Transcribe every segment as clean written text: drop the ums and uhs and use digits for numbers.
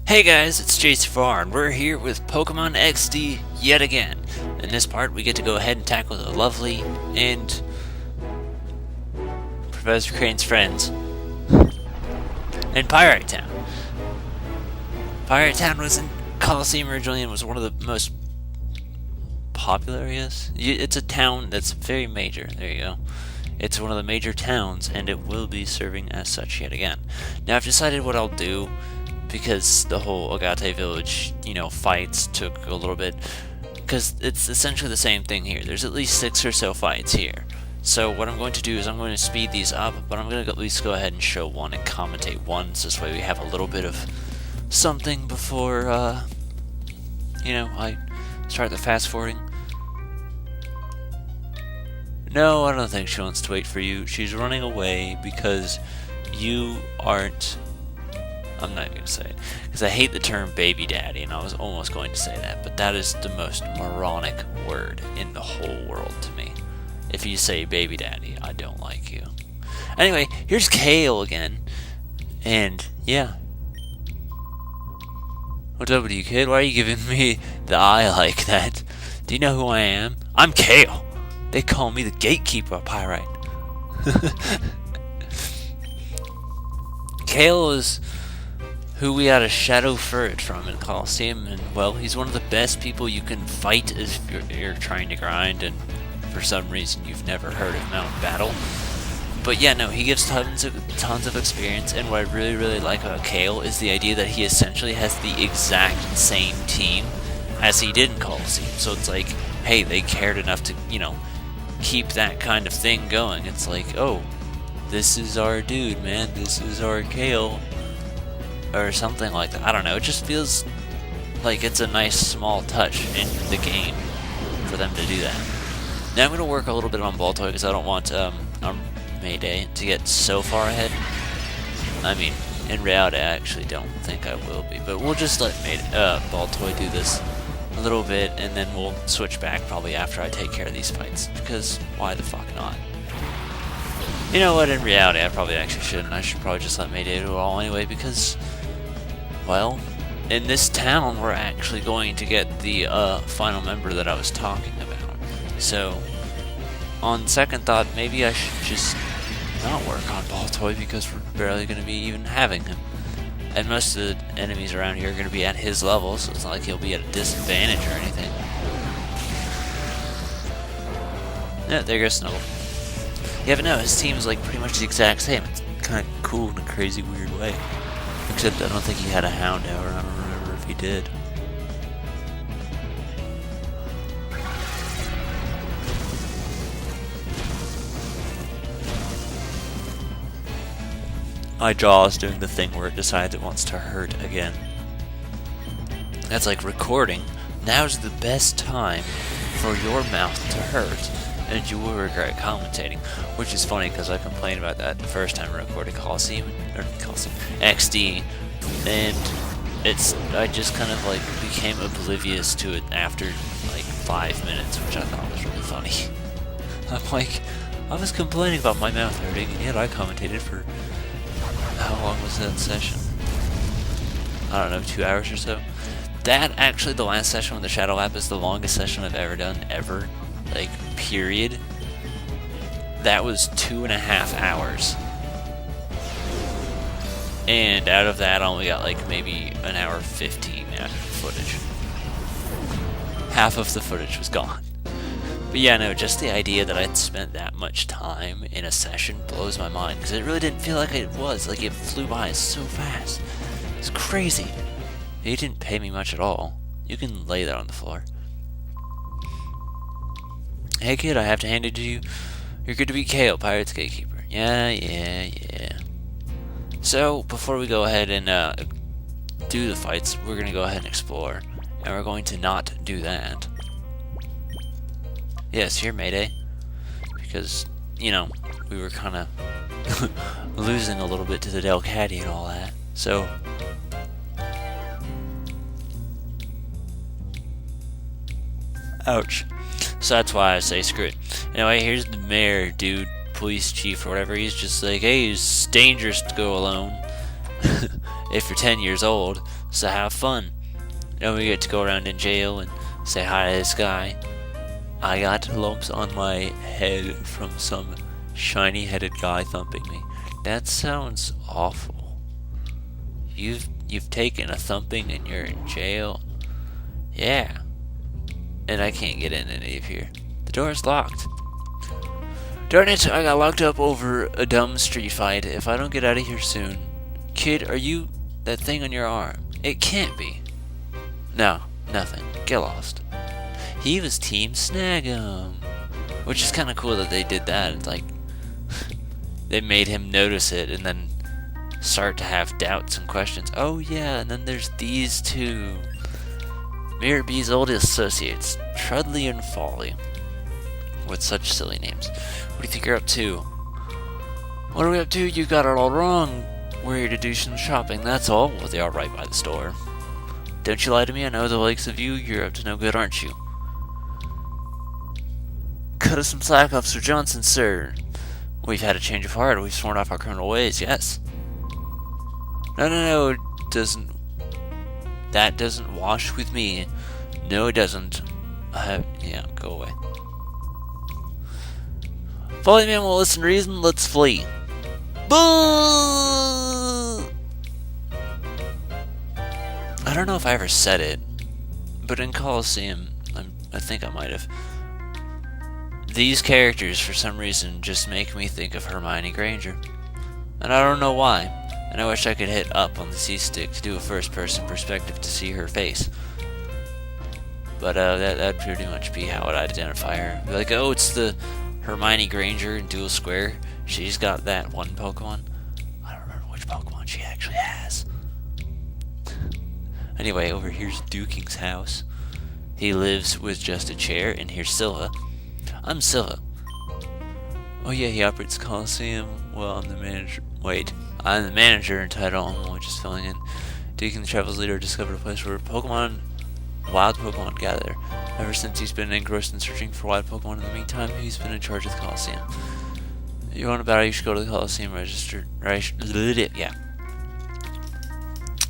Hey guys, it's JC4 and we're here with Pokemon XD yet again. In this part, we get to go ahead and tackle the lovely and Professor Crane's friends in Pirate Town. Pirate Town was in Coliseum originally and was one of the most popular, I guess. It's a town that's very major. There you go. It's one of the major towns, and it will be serving as such yet again. Now, I've decided what I'll do, because the whole Agate Village, fights took a little bit, because it's essentially the same thing here. There's at least 6 or so fights here. So what I'm going to do is I'm going to speed these up, but I'm going to at least go ahead and show one and commentate one, so this way we have a little bit of something before, I start the fast forwarding. No, I don't think she wants to wait for you. She's running away because you aren't... I'm not even going to say it, because I hate the term baby daddy, and I was almost going to say that, but that is the most moronic word in the whole world to me. If you say baby daddy, I don't like you. Anyway, here's Gale again, and yeah. What's up with you, kid? Why are you giving me the eye like that? Do you know who I am? I'm Gale! They call me the gatekeeper of Pyrite. Gale is who we had a Shadow Furret from in Coliseum, and well, he's one of the best people you can fight if you're trying to grind, and for some reason you've never heard of Mount Battle. But yeah, no, he gives tons of experience, and what I really like about Gale is the idea that he essentially has the exact same team as he did in Coliseum. So it's like, hey, they cared enough to, keep that kind of thing going. It's like, oh, this is our dude, man, this is our Gale, or something like that. I don't know, it just feels like it's a nice small touch in the game for them to do that. Now I'm going to work a little bit on Baltoy because I don't want Mayday to get so far ahead. I mean, in reality I actually don't think I will be, but we'll just let Baltoy do this a little bit, and then we'll switch back probably after I take care of these fights, because why the fuck not? You know what, in reality I probably actually shouldn't. I should probably just let Mayday do it all anyway, because, well, in this town we're actually going to get the final member that I was talking about. So, on second thought, maybe I should just not work on Baltoy, because we're barely going to be even having him. And most of the enemies around here are going to be at his level, so it's not like he'll be at a disadvantage or anything. Yeah, there goes Snuggle. Yeah, but no, his team is like pretty much the exact same. It's kind of cool in a crazy weird way. Except I don't think he had a Houndour. I don't remember if he did. My jaw is doing the thing where it decides it wants to hurt again. That's like recording. Now's the best time for your mouth to hurt, and you will regret commentating. Which is funny, because I complained about that the first time I recorded Coliseum XD, and I just kind of like became oblivious to it after like 5 minutes, which I thought was really funny. I'm like, I was complaining about my mouth hurting, and yet I commentated for... How long was that session? I don't know, 2 hours or so? That, actually, the last session with the Shadow Lap is the longest session I've ever done, ever. Like, period. That was 2.5 hours. And out of that, I only got, like, maybe an hour 15 out of footage. Half of the footage was gone. But yeah, no, just the idea that I'd spent that much time in a session blows my mind, because it really didn't feel like it was. Like, it flew by so fast. It's crazy. He didn't pay me much at all. You can lay that on the floor. Hey kid, I have to hand it to you. You're good to be Gale, Pirate's Gatekeeper. Yeah. So, before we go ahead and do the fights, we're going to go ahead and explore. And we're going to not do that. Yes, here, Mayday. Because, we were kind of losing a little bit to the Delcatty and all that. So, ouch. So that's why I say screw it. Anyway, here's the mayor, dude, police chief or whatever. He's just like, hey, it's dangerous to go alone. if you're 10 years old, so have fun. And we get to go around in jail and say hi to this guy. I got lumps on my head from some shiny-headed guy thumping me. That sounds awful. You've taken a thumping and you're in jail? Yeah. And I can't get in any of here. The door's locked. Darn it, I got locked up over a dumb street fight. If I don't get out of here soon. Kid, are you that thing on your arm? It can't be. No, nothing. Get lost. He was Team Snag'em. Which is kind of cool that they did that. It's like, they made him notice it and then start to have doubts and questions. Oh yeah, and then there's these two. Mirror B's old associates, Trudley and Folly. With such silly names. What do you think you're up to? What are we up to? You got it all wrong. We're here to do some shopping, that's all. Well, they are right by the store. Don't you lie to me, I know the likes of you. You're up to no good, aren't you? Cut us some slack, Officer Johnson, sir. We've had a change of heart. We've sworn off our criminal ways, yes. No, it doesn't. That doesn't wash with me. No, it doesn't. Yeah, go away. Folly man will listen to reason, let's flee. Boo! I don't know if I ever said it, but in Coliseum, I think I might have. These characters, for some reason, just make me think of Hermione Granger. And I don't know why. And I wish I could hit up on the C-stick to do a first-person perspective to see her face. But that'd pretty much be how I'd identify her. Be like, oh, it's the Hermione Granger in Dual Square. She's got that one Pokemon. I don't remember which Pokemon she actually has. Anyway, over here's Duking's house. He lives with just a chair, and here's Silva. I'm Silva. Oh yeah, he operates Coliseum. Well, I'm the manager. Wait, I'm the manager in title, which is filling in. Duking, the Travel's leader, discovered a place where wild Pokemon gather. Ever since he's been engrossed in searching for wild Pokemon. In the meantime, he's been in charge of the Coliseum. You want a battle, you should go to the Coliseum register. Right? Yeah.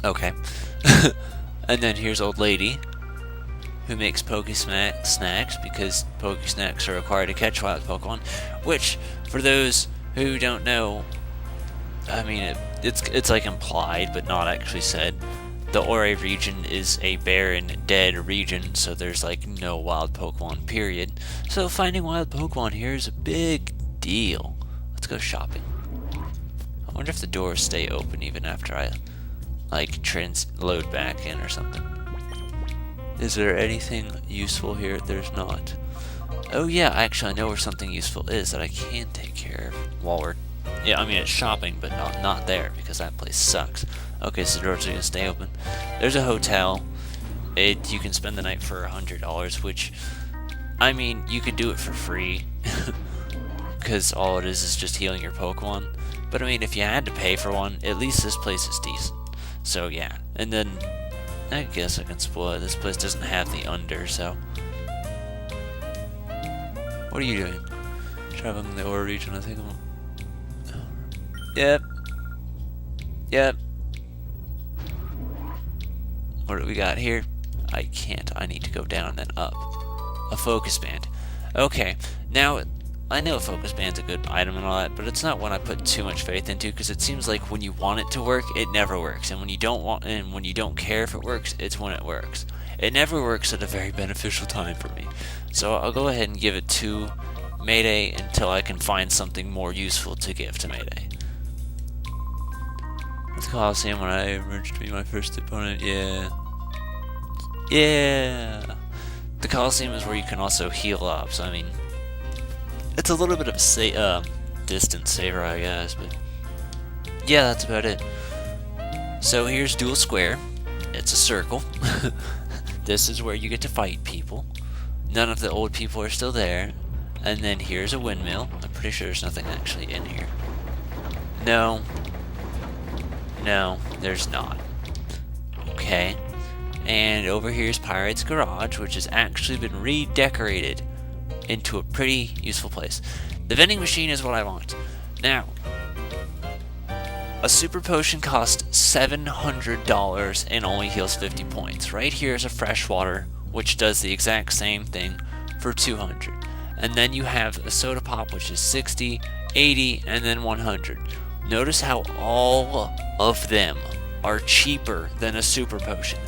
Okay. And then here's Old Lady, who makes snacks because snacks are required to catch wild Pokemon. Which, for those who don't know, I mean, it's like implied, but not actually said. The Ore region is a barren, dead region, so there's like no wild Pokemon, period. So finding wild Pokemon here is a big deal. Let's go shopping. I wonder if the doors stay open even after I, like, load back in or something. Is there anything useful here? There's not. Oh yeah, actually I know where something useful is that I can take care of while we're... Yeah, I mean it's shopping, but not there, because that place sucks. Okay, so the doors are gonna stay open. There's a hotel. You can spend the night for $100, which, I mean, you could do it for free. Because all it is just healing your Pokemon. But I mean, if you had to pay for one, at least this place is decent. So yeah, and then I guess I can spoil it. This place doesn't have the under, so. What are you doing? Traveling the Ore region, I think Yep. What do we got here? I can't. I need to go down and then up. A focus band. Okay, now I know a focus band's a good item and all that, but it's not one I put too much faith into, because it seems like when you want it to work, it never works, and when you don't care if it works, it's when it works. It never works at a very beneficial time for me. So I'll go ahead and give it to Mayday until I can find something more useful to give to Mayday. It's Coliseum when I emerged to be my first opponent. Yeah. The Coliseum is where you can also heal up, so I mean, it's a little bit of a distance saver, I guess, but yeah, that's about it. So here's Dual Square. It's a circle. This is where you get to fight people. None of the old people are still there. And then here's a windmill. I'm pretty sure there's nothing actually in here. No, there's not. Okay. And over here's Pirate's Garage, which has actually been redecorated into a pretty useful place. The vending machine is what I want. Now, A super potion costs $700 and only heals 50 points. Right here is a freshwater, which does the exact same thing for 200. And then you have a soda pop, which is 60, 80, and then 100. Notice how all of them are cheaper than a super potion.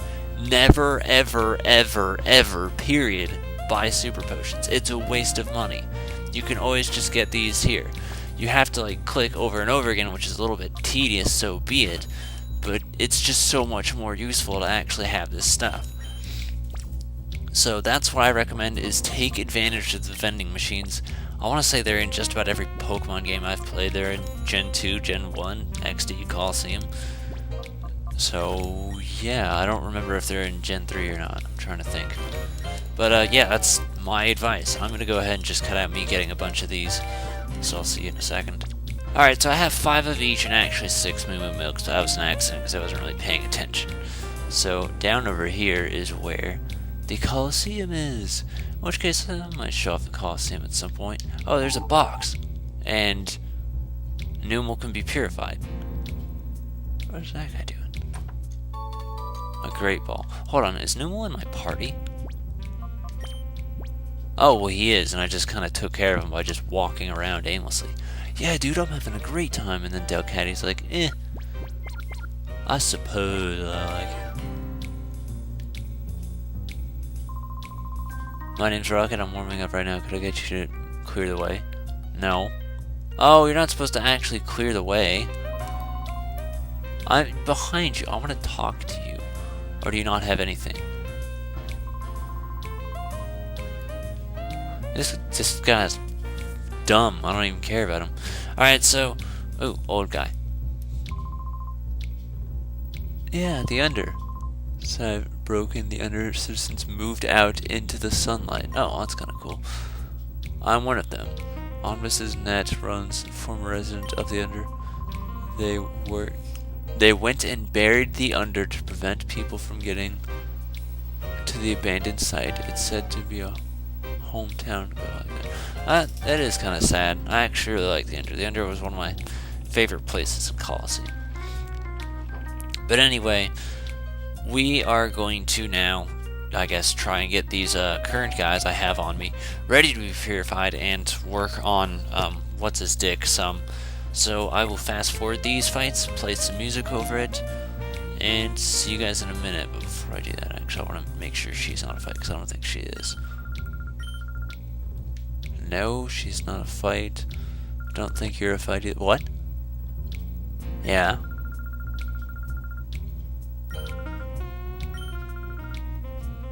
Never, ever, ever, ever, period, buy super potions. It's a waste of money. You can always just get these here. You have to like click over and over again, which is a little bit tedious, so be it, but it's just so much more useful to actually have this stuff. So that's what I recommend, is take advantage of the vending machines. I want to say they're in just about every Pokemon game I've played. They're in Gen 2, Gen 1, XD, Coliseum. So yeah, I don't remember if they're in Gen 3 or not. I'm trying to think. But yeah, that's my advice. I'm going to go ahead and just cut out me getting a bunch of these. So I'll see you in a second. Alright, so I have 5 of each and actually 6 Moo Moo Milks. That was an accident because I wasn't really paying attention. So down over here is where the Coliseum is. In which case, I might show off the Coliseum at some point. Oh, there's a box. And Numel can be purified. What's that guy doing? A Great Ball. Hold on, is Numel in my party? Oh, well, he is, and I just kind of took care of him by just walking around aimlessly. Yeah, dude, I'm having a great time. And then Delcatty's like, I suppose I like it. My name's Rocket. I'm warming up right now. Could I get you to clear the way? No. Oh, you're not supposed to actually clear the way. I'm behind you. I want to talk to you. Or do you not have anything? This guy's dumb. I don't even care about him. Alright, so... Oh, old guy. Yeah, the Under. So I've broken the Under citizens moved out into the sunlight. Oh, that's kind of cool. I'm one of them. On Mrs. Net runs, former resident of the Under. They went and buried the Under to prevent people from getting to the abandoned site. It's said to be a hometown. That is kind of sad. I actually really like the Under. The Under was one of my favorite places in Coliseum. But anyway, we are going to now, I guess, try and get these current guys I have on me ready to be purified and work on what's his dick some. So I will fast forward these fights, play some music over it, and see you guys in a minute. But before I do that, actually, I want to make sure she's not a fight, because I don't think she is. No, she's not a fight. Don't think you're a fight either. What? Yeah.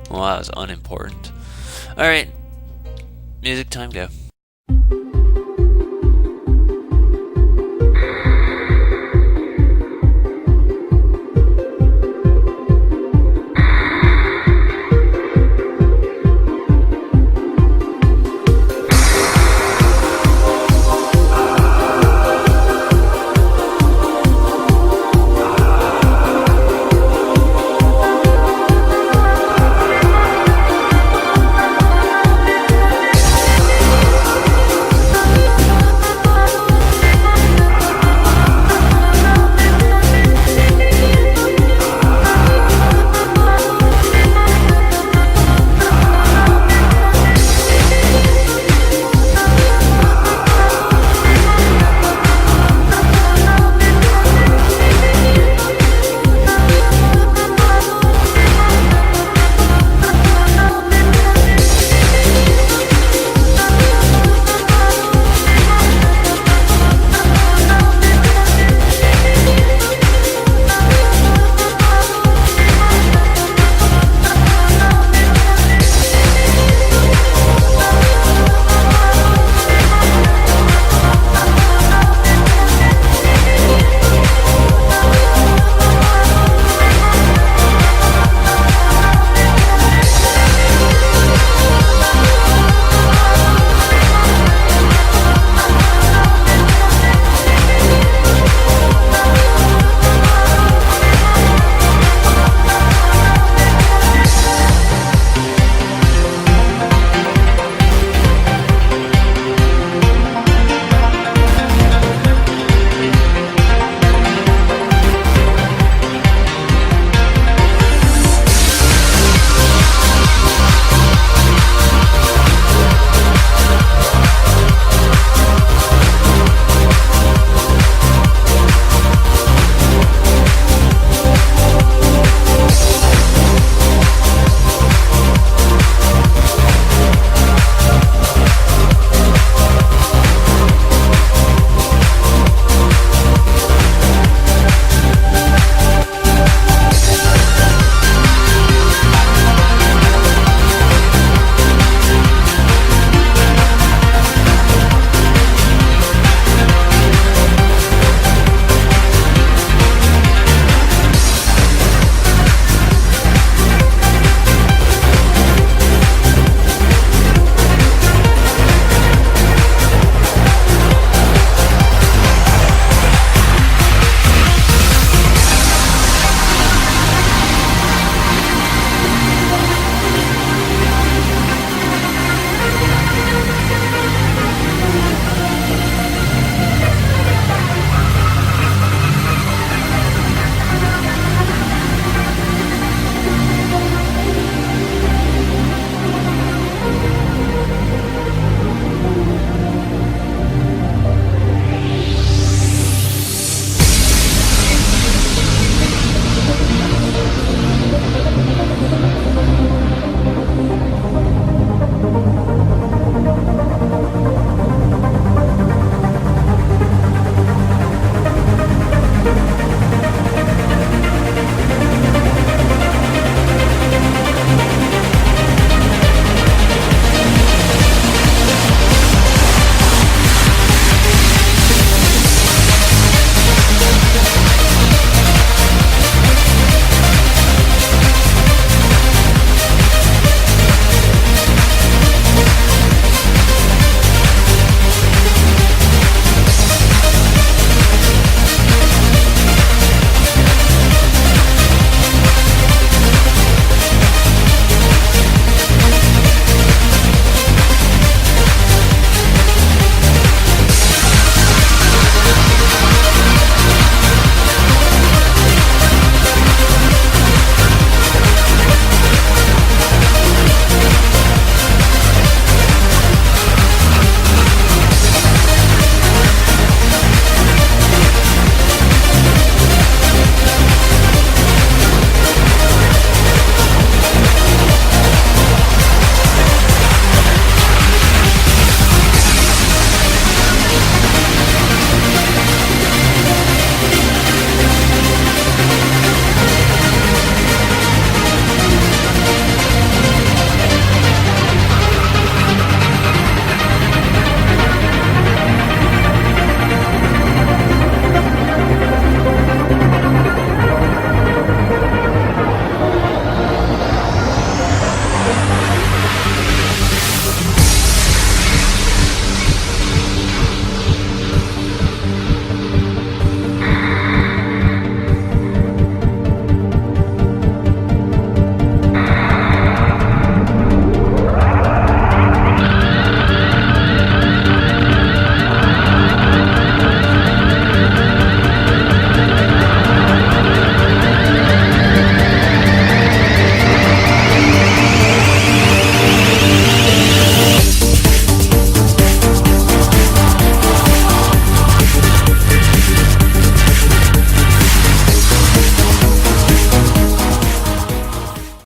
Well, that was unimportant. Alright. Music time, go.